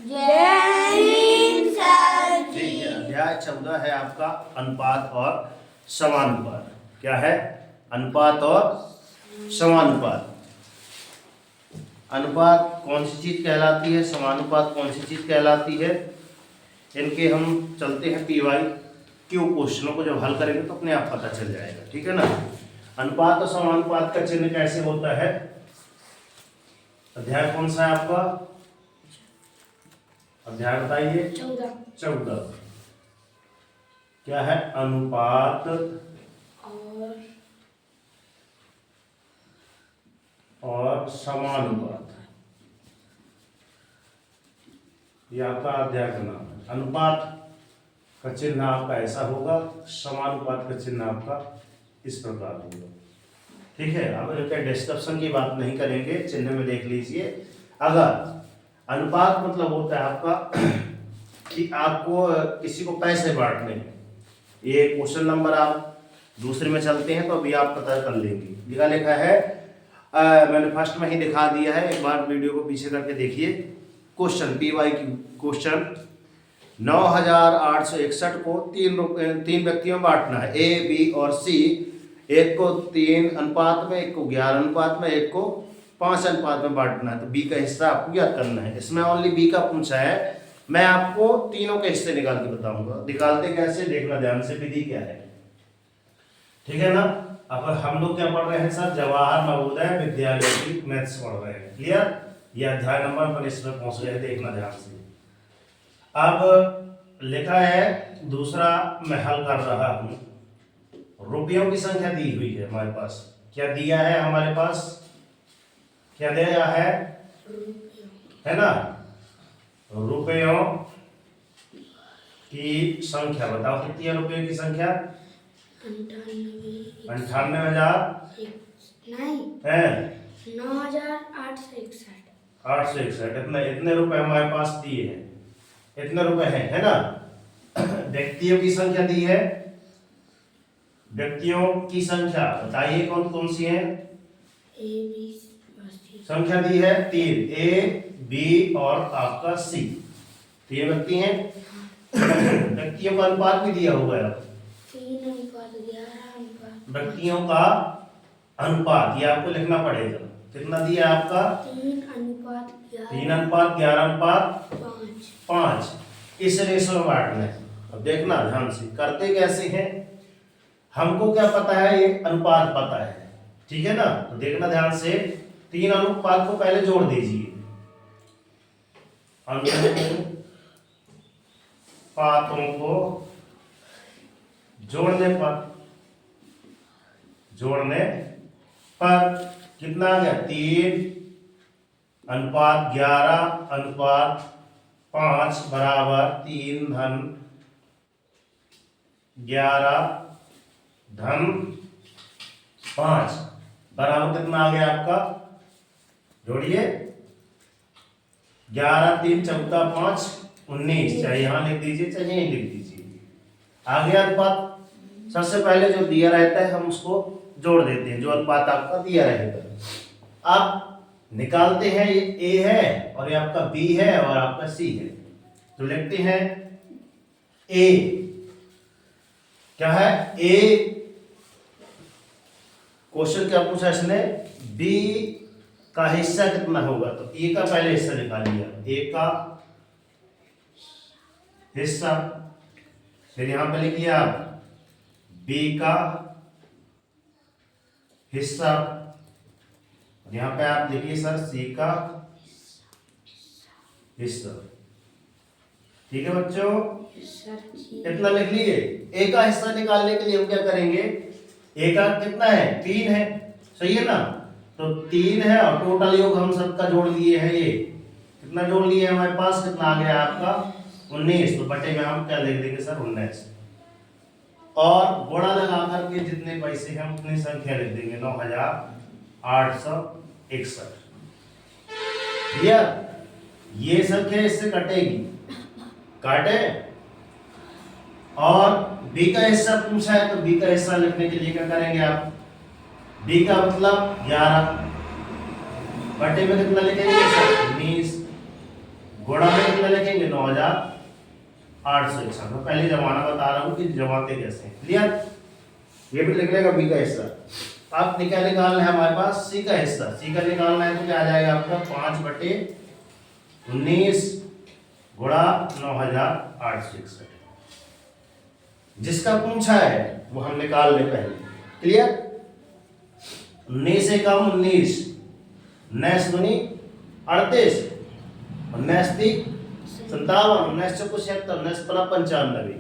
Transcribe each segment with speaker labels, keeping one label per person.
Speaker 1: जय हिंद सर जी।
Speaker 2: ठीक है, अध्याय 14 है आपका अनुपात और समानुपात। क्या है? अनुपात और समानुपात। अनुपात कौन सी चीज कहलाती है, समानुपात कौन सी चीज कहलाती है, इनके हम चलते हैं पीवाई क्यू क्वेश्चनों को जब हल करेंगे तो अपने आप पता चल जाएगा। ठीक है ना। अनुपात और समानुपात का चिन्ह कैसे होता है? अध्याय कौन सा है आपका? अध्याय बताइए। 14। क्या है? अनुपात और समानुपात। ये आपका अध्याय का नाम है। अनुपात का चिन्ह आपका ऐसा होगा, समानुपात का चिन्ह आपका इस प्रकार होगा। ठीक है। अब इनका डिस्क्रिप्शन की बात नहीं करेंगे, चिन्ह में देख लीजिए। अगर अनुपात मतलब होता है आपका कि आपको किसी को पैसे बांटने हैं। ये क्वेश्चन नंबर आप दूसरे में चलते हैं तो अभी आप पता कर लेंगे। लिखा है मैंने फर्स्ट में ही दिखा दिया है, एक बार वीडियो को पीछे करके देखिए। क्वेश्चन पीवाई की क्वेश्चन 9861 को तीन व्यक्तियों में बांटना है, ए बी और सी। एक को 3 अनुपात में, एक को 11 अनुपात में, एक को 5 अनुपात में बांटना है। तो बी का हिस्सा आपको ज्ञात करना है। इसमें ओनली बी का पूछा है। मैं आपको तीनों के हिस्से निकाल के बताऊंगा। निकालते कैसे देखना ध्यान से, विधि क्या है। ठीक है ना। अब हम लोग क्या पढ़ रहे हैं सर? जवाहर नवोदय विद्यालय की मैथ्स पढ़ रहे हैं। क्लियर? ये अध्याय नंबर पर इसमें पहुंच गए, देखना ध्यान से। अब लिखा है दूसरा मैं हल कर रहा हूं। रुपयों की संख्या दी हुई है हमारे पास। क्या दिया है हमारे पास? क्या दिया है ना? रुपयों की संख्या बताओ कितनी है? रुपयों की संख्या 98,000 है 861। इतने रुपए हमारे पास दिए हैं। इतने रुपए हैं, है ना। व्यक्तियों की संख्या दी है। व्यक्तियों की संख्या बताइए कौन कौन सी है? संख्या दी है 3, ए बी और आपका सी। 3 व्यक्ति हैं। व्यक्तियों का अनुपात भी दिया हुआ है। व्यक्तियों का अनुपात ये आपको लिखना पड़ेगा। कितना दिया आपका?
Speaker 1: 3 अनुपात
Speaker 2: 11 अनुपात 5। इस रेशो में बांटना है। अब देखना ध्यान से, करते कैसे हैं। हमको क्या पता है? ये अनुपात पता है। ठीक है ना। तो देखना ध्यान से, 3 अनुपात को पहले जोड़ दीजिए। अनुपातों को जोड़ने पर कितना आ गया? 3 अनुपात 11 अनुपात 5 बराबर 3 धन 11 धन 5 बराबर कितना आ गया आपका? जोड़िए। 11 3 14 5 19। चाहे यहां लिख दीजिए चाहे यहीं लिख दीजिए। आ गया अनुपात। सबसे पहले जो दिया रहता है हम उसको जोड़ देते हैं, जो अनुपात आपका दिया रहेगा। अब निकालते हैं। ये ए है और ये आपका बी है और आपका सी है। तो लिखते हैं ए। क्या है? ए क्वेश्चन क्या पूछा इसने? बी का हिस्सा कितना होगा? तो ए का पहले हिस्सा निकालिए। ए का हिस्सा, फिर यहां पे लिखिए आप बी का हिस्सा, यहां पे आप लिखिए सर सी का हिस्सा। ठीक है बच्चों, इतना लिख लिए। ए का हिस्सा निकालने के लिए हम क्या करेंगे? ए का कितना है? 3 है, सही है ना। तो 3 है और टोटल योग हम सबका जोड़ लिए हैं। ये कितना जोड़ लिए हमारे पास? कितना आ गया आपका? 19। तो बटे में हम क्या लिख देंगे सर? 19। और गुणा लगा करके जितने पैसे हैं उतनी संख्या लिख देंगे। 9861। क्लियर? ये संख्या इससे कटेगी, काटे। और बी का हिस्सा पूछा है तो बी का हिस्सा लिखने के लिए क्या करेंगे आप? बी का मतलब 11 बटे में कितना लिखेंगे? 19 गुणा में कितना लिखेंगे 9861। मैं पहले जमाना बता रहा हूँ कि जमाते कैसे हैं। क्लियर? ये भी लिख लेगा बी का हिस्सा। अब क्या निकालना है हमारे पास? सी का हिस्सा। सी का निकालना है तो क्या आ जाएगा आपका 5/19 गुणा 9861। जिसका पूछा है वो हम निकाल ले पहले। क्लियर? 19 से कम 19, 19 दूनी 38, 19 तीन 57, 19 चौको 76, 19 पना 95,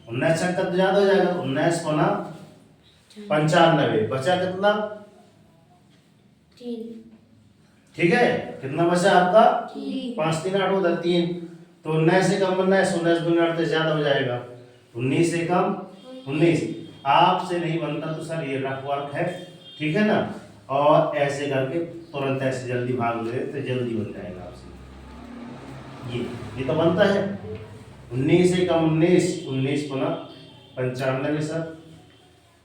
Speaker 2: 19 छक्का तो ज्यादा हो जाएगा, 19 पना 95, बचा कितना?
Speaker 1: 3।
Speaker 2: ठीक है, कितना बचा आपका?
Speaker 1: 3।
Speaker 2: 5 3 8 होता 3, तो 19 से कम 19, 19 दूनी 38 ज्यादा हो जाएगा, 19 से कम 19। आपसे नहीं बनता तो सर ये रफ वर्क है, ठीक है ना, और ऐसे करके तुरंत ऐसे जल्दी भाग ले तो जल्दी बन जाएगा आपसे। ये तो बनता है 19 से कम 19, 19 पुनः 95 सर,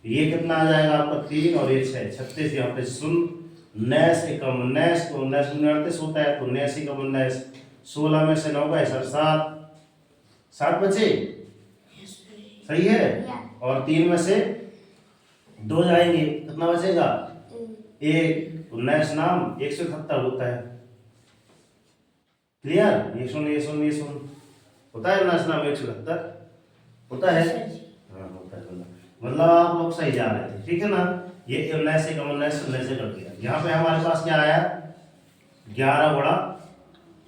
Speaker 2: ये कितना आ जाएगा आपका 3 और ये 6, 36। यहाँ पे 19 से कम 19, तो 19 दूनी 38 होता है, तो 19 से कम 19, 16 में से 9 गए सर 7, 7 बचे, सही है, और 3 में से 2 जाएंगे, कितना बचेगा? 1, 19 नाम 178 होता है। क्लियर? ये सुन होता है 19 नाम 178 होता है। हाँ होता है, मतलब आप लोग सही जा रहे थे, ठीक है ना। ये 19 से कम 19 19 से कट गया। यहाँ पे हमारे पास क्या आया? 11 गुणा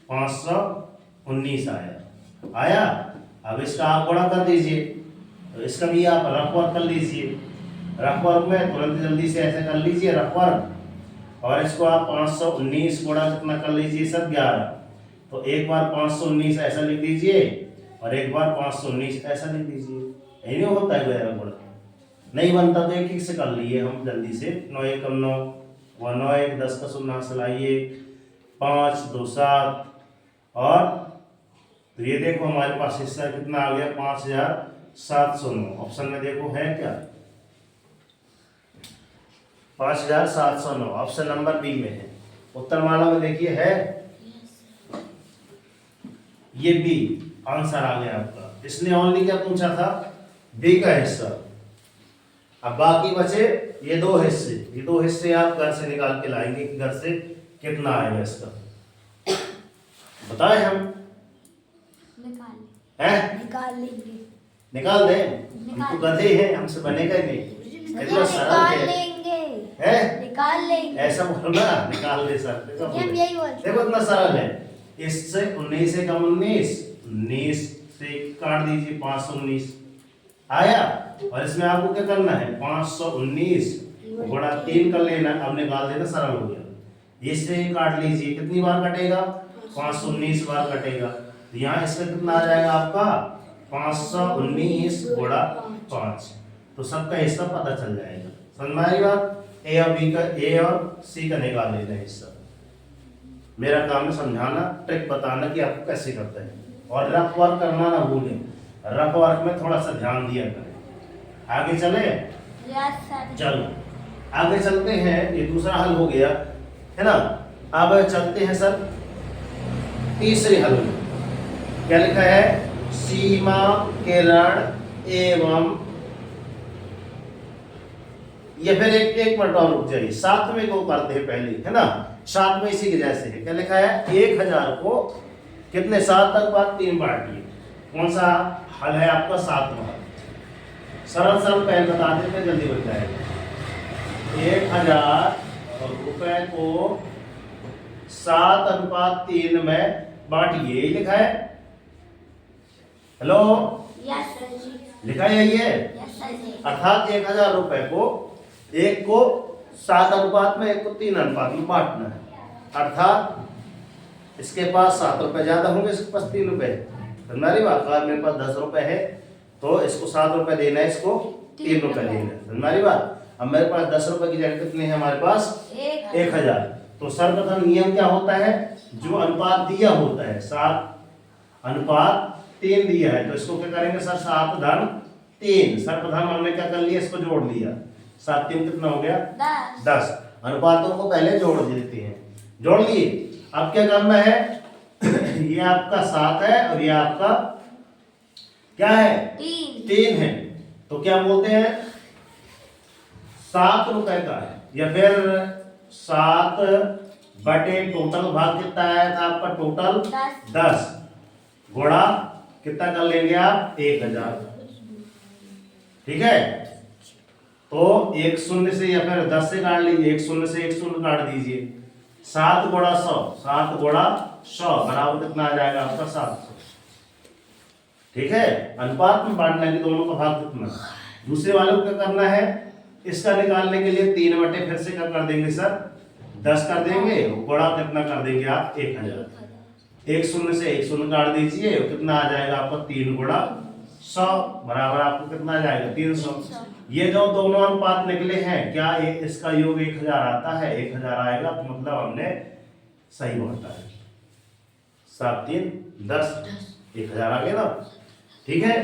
Speaker 2: 519 आया। अब इसका आप गुणा कर दीजिए, तो इसका भी आप रफ वर्क कर लीजिए। रफ वर्क में तुरंत जल्दी से ऐसे कर लीजिए रफ वर्क, और इसको आप 519 गुणा कितना कर लीजिए सर 11, तो एक बार 519 ऐसा लिख दीजिए और एक बार 519 ऐसा लिख दीजिए। यही होता है 11 गुणा। नहीं बनता तो एक से कर लिए हम जल्दी से। 9 1 9 व 9 1 10 का शून्य चलाइए, 5 2 7, और तो ये देखो हमारे पास हिस्सा कितना आ गया 5709। ऑप्शन में देखो है क्या? 5709 ऑप्शन नंबर बी में है। उत्तरमाला में देखिए है, ये बी आंसर आ गया आपका। इसने ओनली क्या पूछा था? बी का हिस्सा। अब बाकी बचे ये 2 हिस्से। ये 2 हिस्से आप घर से निकाल के लाएंगे कि घर से कितना आएगा इसका, बताएं हम?
Speaker 1: निकाल लेंगे।
Speaker 2: निकाल दें? हम तो गधे हैं, हमसे बनेगा ही नहीं। इतना सरल है,
Speaker 1: निकाल लेंगे।
Speaker 2: ऐसा बोलना, निकाल दे सर। देखो इतना सरल है। इससे 19 से कम 19, 19 से काट दीजिए 519 आया, और इसमें आपको क्या करना है? 519 गुणा 3 कर लेना, अब निकाल देना, सरल हो गया। इससे काट लीजिए, कितनी बार कटेगा? 519 बार कटेगा। तो यहाँ इसका कितना आ जाएगा आपका? 519 गुणा 5। तो सबका हिस्सा पता चल जाएगा। समझ में आई बात? ए और बी का, ए और सी का निकाल लेना हिस्सा। मेरा काम है समझाना, ट्रिक बताना कि आपको कैसे करते हैं, और रफ वर्क करना ना भूलें। रफ वर्क में थोड़ा सा ध्यान दिया करें। आगे चले? चलो आगे चलते हैं। ये दूसरा हल हो गया है ना। अब चलते हैं सर तीसरे हल में। क्या लिखा है? सीमा किरण एवं, ये फिर एक मिनट और रुक जाइए, 7वें को करते हैं पहले, है ना। 7वें इसी के जैसे है। क्या लिखा है? 1000 को कितने 7 तक बाद 3 बांटिए। कौन सा हल है आपका? 7वां हल। सरल पहले बता देते, जल्दी बन जाएगा। 1000 रुपए को 7:3 में बांटिए, यही लिखा है। हेलो,
Speaker 1: यस सर जी।
Speaker 2: लिखा है यही है।
Speaker 1: यस सर जी।
Speaker 2: अर्थात 1000 रुपए को, एक को 7 अनुपात में, एक को 3 अनुपात में बांटना है। अर्थात इसके पास 7 रुपए ज्यादा होंगे, इसके पास 3 रुपए। हमारी बात, अगर मेरे पास 10 रुपए है तो इसको 7 रुपए देना है, इसको 3 रुपए देना है। हमारी बात। अब मेरे पास 10 रुपए की जगह कितने हैं हमारे पास? 1000। तो सर्वप्रथम नियम क्या होता है? जो अनुपात दिया होता है 7:3 दिया है, तो इसको क्या करेंगे सर? 7/3। सर्वप्रथम हमने क्या कर लिया? इसको जोड़ लिया। 7 3 कितना हो गया? 10। अनुपातों को पहले जोड़ देते हैं। जोड़ लिए। अब क्या करना है? ये आपका 7 है और ये आपका क्या है? 3 है। तो क्या बोलते हैं? 7 रुपए का है, या फिर 7 बटे टोटल भाग कितना आया था आपका? टोटल 10 गुणा कितना कर लेंगे आप? 1000। ठीक है, तो एक शून्य से या फिर 10 से काट लीजिए, एक शून्य से एक शून्य काट दीजिए। 7 गुणा 100, 7 गुणा 100 बराबर कितना आ जाएगा आपका? 700। ठीक है, अनुपात में बांटना कि दोनों का भाग कितना। दूसरे वाले को क्या करना है? इसका निकालने के लिए 3 बटे फिर से क्या कर देंगे सर? 10 कर देंगे, गुणा कितना कर देंगे आप? 1000। एक शून्य से एक शून्य काट दीजिए, कितना आ जाएगा आपका? 3 गुणा 100 बराबर आपको कितना आ जाएगा? 300। ये जो दोनों अनुपात निकले हैं, क्या इसका योग 1000 आता है? 1000 आएगा, तो मतलब हमने सही बांटा है। 7 3 10, 1000 आ गया ना। ठीक है,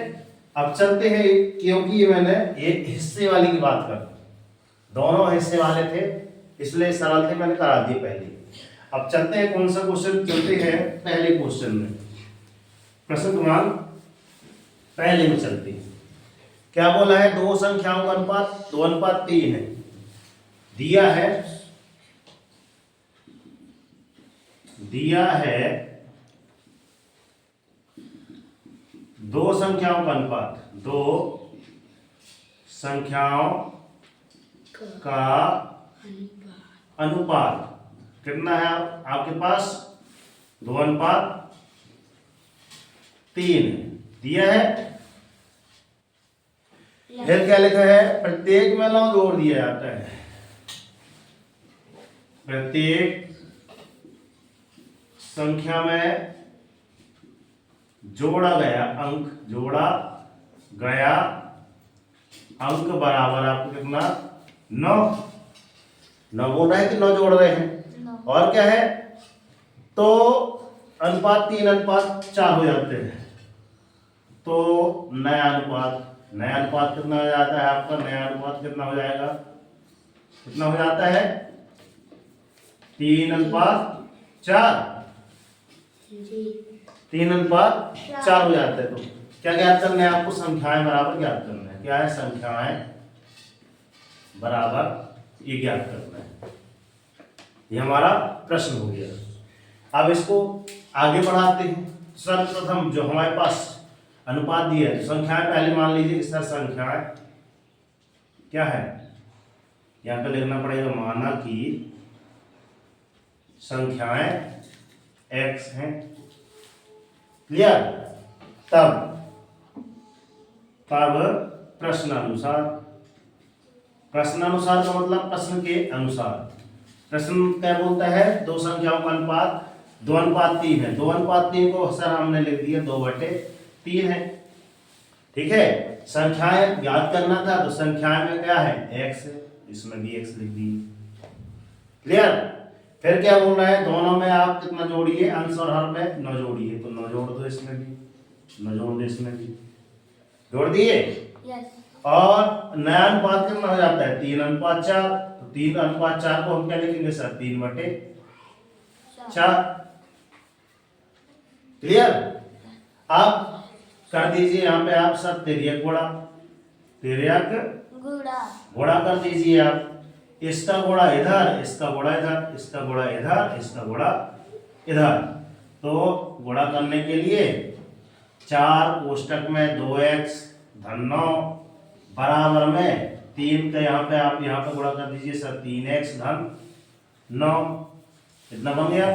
Speaker 2: अब चलते हैं, क्योंकि ये मैंने एक हिस्से वाली की बात कर, दोनों हिस्से वाले थे इसलिए सरल थे, मैंने करा दिए पहले। अब चलते हैं, कौन सा क्वेश्चन? चलते हैं पहले क्वेश्चन में, प्रश्न क्रमांक पहले में चलते हैं। क्या बोला है? दो संख्याओं का अनुपात 2:3 है। दिया है दो संख्याओं का अनुपात, दो संख्याओं का अनुपात कितना है आपके पास? 2:3 दिया है। फिर क्या लिखा है? प्रत्येक में 9 जोड़ दिया जाता है, प्रत्येक संख्या में जोड़ा गया अंक बराबर आपको कितना? 9। 9 बोल रहा है कि 9 जोड़ रहे हैं। और क्या है? तो अनुपात 3:4 हो जाते हैं। तो नया अनुपात कितना हो जाता है आपका? नया अनुपात कितना हो जाएगा? कितना हो जाता है? 3:4। 3:4 हो जाता है। तो क्या ज्ञात करना है आपको? संख्याएं बराबर ज्ञात करना है। क्या है? संख्याएं बराबर ये ज्ञात करना है। ये हमारा प्रश्न हो गया। अब इसको आगे बढ़ाते हैं। सर्वप्रथम जो हमारे पास अनुपात दिया है, संख्याएं पहले मान लीजिए कि सर संख्याएं क्या है? यहाँ पे लिखना पड़ेगा, माना कि संख्याएं x हैं। क्लियर? तब प्रश्नानुसार का मतलब प्रश्न के अनुसार। प्रश्न क्या बोलता है? दो संख्याओं का अनुपात 2:3 है। 2:3 को सर हमने लिख दिया 2/3 है। ठीक है, संख्याएं ज्ञात करना था, तो संख्याएं में क्या है? x है, इसमें भी x लिख दिए। क्लियर? फिर क्या बोल रहा है? दोनों में आप कितना जोड़िए? अंश और हर में 9 जोड़िए। तो 9 जोड़ दो, इसमें भी 9 जोड़ दो, इसमें भी जोड़ दिए। और नया अनुपात कितना हो जाता है? 3:4। तो 3:4 को हम क्या लिखेंगे सर? 3/4। क्लियर? आप कर दीजिए यहाँ पे आप सब तिर्यक गुणा कर दीजिए आप। इसका गुणा इधर, इसका गुणा इधर, इसका गुणा इधर, इसका गुणा इधर। तो गुणा करने के लिए 4 कोष्टक में 2x धन 9 बराबर में 3 का यहाँ पे आप यहाँ पे गुणा कर दीजिए सर, 3x धन 9। कितना बन गया?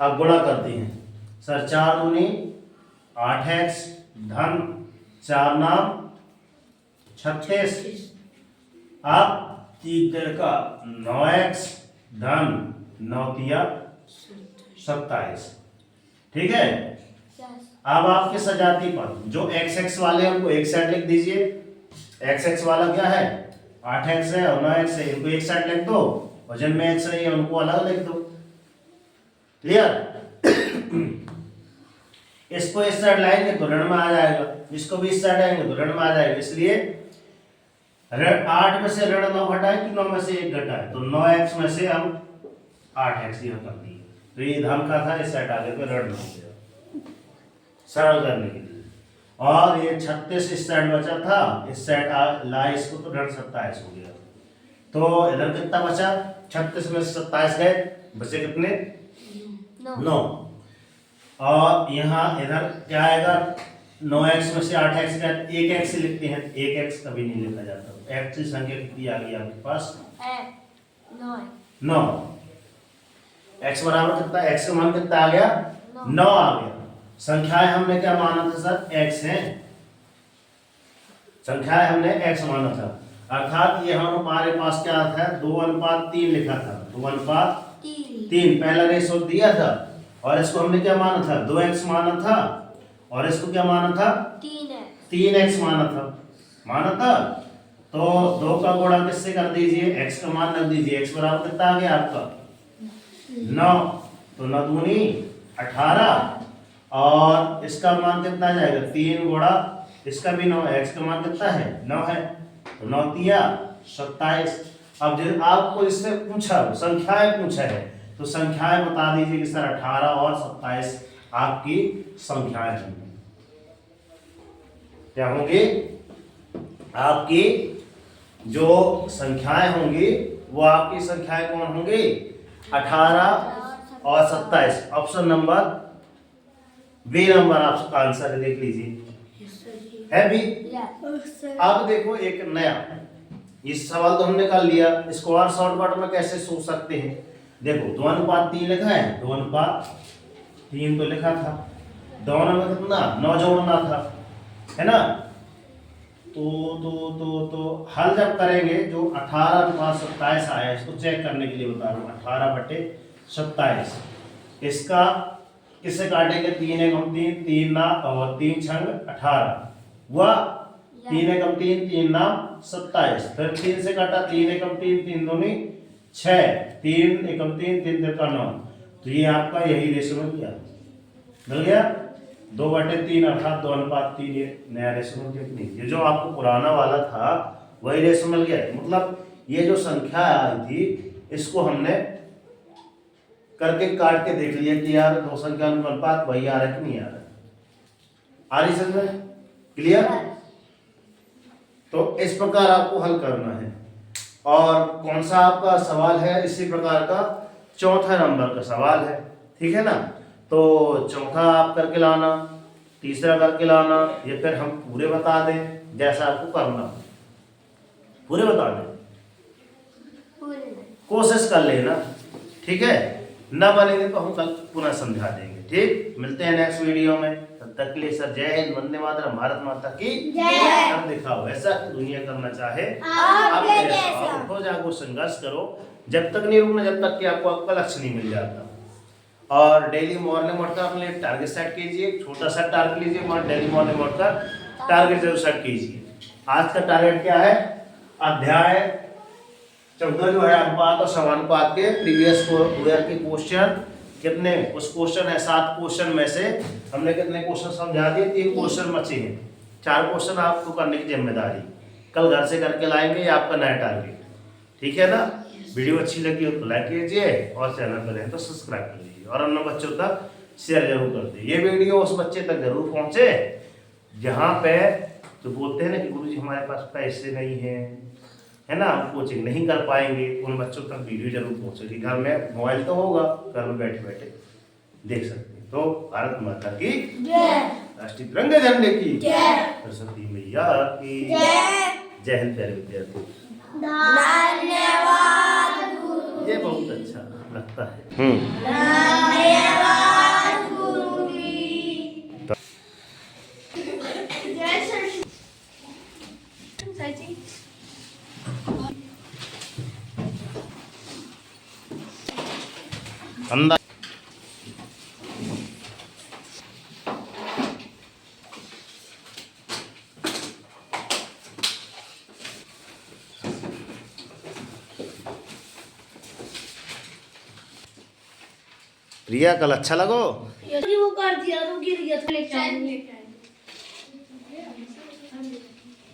Speaker 2: अब गुणा करते हैं सर। 4 दूनी 8x धन 4 नाम 36। आप 3 का 9x धन 9 तिया 27। ठीक है, अब आपके सजाती पद जो x वाले उनको एक साइड लिख दीजिए। x वाला क्या है? 8x है और 9x है, इनको एक साइड लिख दो, और जिनमें x नहीं है उनको अलग लिख दो। क्लियर? इसको इस साइड लाएंगे तो ऋण में आ जाएगा, इसको भी इस साइड आएंगे तो ऋण में आ जाएगा। इसलिए 8 में से ऋण 9 घटाए कि 9 में से 1 घटाए, तो 9x में से हम 8x यहाँ कर दिए। तो ये धन का था, इस सेट आगे पे ऋण हो गया सरल करने के लिए। और ये 36 इस साइड बचा था, इस साइड ला इसको तो ऋण 27 हो गया। तो इधर कितना बचा, 36 में 27 गए, बचे कितने 9। और यहाँ इधर क्या आएगा, 9x में से 8x का 1x लिखते हैं, 1x कभी नहीं लिखा जाता। x की संख्या कितनी आ गई आपके पास 9। x बराबर कितना, x का मान कितना आ गया 9 आ गया। संख्याएं हमने क्या माना था सर, x है, संख्याएं हमने x माना था, अर्थात ये हमारे पास क्या था 2:3 लिखा था, 2:3 पहला रेशो दिया था। और इसको हमने क्या माना था 2x माना था, और इसको क्या माना था 3x माना था। तो 2 का गुणा किससे कर दीजिए, x का मान रख दीजिए, x बराबर कितना आ गया आपका 9, तो 9 दूनी 18, और इसका मान कितना आ जाएगा 3 गुणा इसका भी 9 है, x का मान कितना है 9 है, तो 9 तिया 27। अब जब आपको इससे पूछा संख्याएं पूछा है तो संख्याएं बता दीजिए कि सर 18 और 27 आपकी संख्याएं होंगी, क्या होंगी आपकी जो संख्याएं होंगी वो आपकी संख्याएं कौन होंगी 18 और 27। ऑप्शन नंबर बी नंबर आपका आंसर है, देख लीजिए है भी। अब देखो एक नया, इस सवाल तो हमने कर लिया, इसको और शॉर्टकट में कैसे सोच सकते हैं। देखो 2:3 लिखा है, 2:3 तो लिखा था, दोनों में कितना 9 जोड़ना था, है ना। तो हल जब करेंगे जो 18:27 आया, इसको चेक करने के लिए बता रहा हूँ, 18/27 इसका किससे काटेंगे, 3 एकम 3, 3 ना और 3 छंग 18 हुआ, 3 एकम 3, 3 ना 27, फिर 3 से काटा 3 एकम 3, 3 दूनी 6, 3 एकम 3, 3 तिरका 9, तो ये आपका यही रेशो मिल गया 2/3 अर्थात 2:3। ये नया रेशो मिल गया, ये जो आपको पुराना वाला था वही रेशो मिल गया। मतलब ये जो संख्या आई थी इसको हमने करके काट के देख लिया कि यार दो संख्या अनुपात वही आ रहा है कि नहीं आ रहा है, आ रही समझ में, क्लियर। तो इस प्रकार आपको हल करना है। और कौन सा आपका सवाल है, इसी प्रकार का चौथा नंबर का सवाल है, ठीक है ना। तो चौथा आप करके लाना, तीसरा करके लाना, या फिर हम पूरे बता दें, जैसा आपको करना पूरे बता दें, कोशिश कर लेना, ठीक है। ना बनेंगे तो हम कल पुनः समझा देंगे, ठीक। मिलते हैं नेक्स्ट वीडियो में, तब तक के लिए सर जय हिंद, वंदे मातरम, भारत माता की जय। हम दिखाओ ऐसा कि दुनिया करना चाहे आप जैसा, उठो जागो संघर्ष करो, जब तक नहीं रुकना जब तक कि आपको आपका लक्ष्य नहीं मिल जाता। और डेली मॉर्निंग उठकर अपने टारगेट सेट कीजिए, छोटा सा टारगेट लीजिए, मगर डेली मॉर्निंग उठकर टारगेट जरूर सेट कीजिए। आज का टारगेट क्या है, अध्याय 14 जो है अनुपात और समानुपात के प्रीवियस ईयर के क्वेश्चन कितने, उस क्वेश्चन है 7 क्वेश्चन में से हमने कितने क्वेश्चन समझा दिए, 3 क्वेश्चन बचे हैं, 4 क्वेश्चन आपको करने की जिम्मेदारी, कल घर से करके लाएंगे, ये आपका नया टारगेट, ठीक है ना। वीडियो अच्छी लगी हो तो लाइक कीजिए, और चैनल पर हैं तो सब्सक्राइब कर लीजिए, और अन्य बच्चों तक शेयर जरूर कर दीजिए। ये वीडियो उस बच्चे तक जरूर पहुंचे जहाँ पे तो बोलते हैं ना कि गुरुजी हमारे पास पैसे नहीं है ना, हम कोचिंग नहीं कर पाएंगे, उन बच्चों तक वीडियो जरूर पहुंचेगी। घर में मोबाइल तो होगा, घर में बैठे बैठे देख सकते हैं। तो भारत माता की जय, राष्ट्रीय तिरंगे झंडे की जय, सरस्वती मैया की जय हिंद। प्यारे विद्यार्थी धन्यवाद, ये बहुत अच्छा लगता है। धन्यवाद गुरुजी। जय सर जी। अंदर प्रिया कल अच्छा लगो,
Speaker 1: वो कर दिया तो गिर गया था।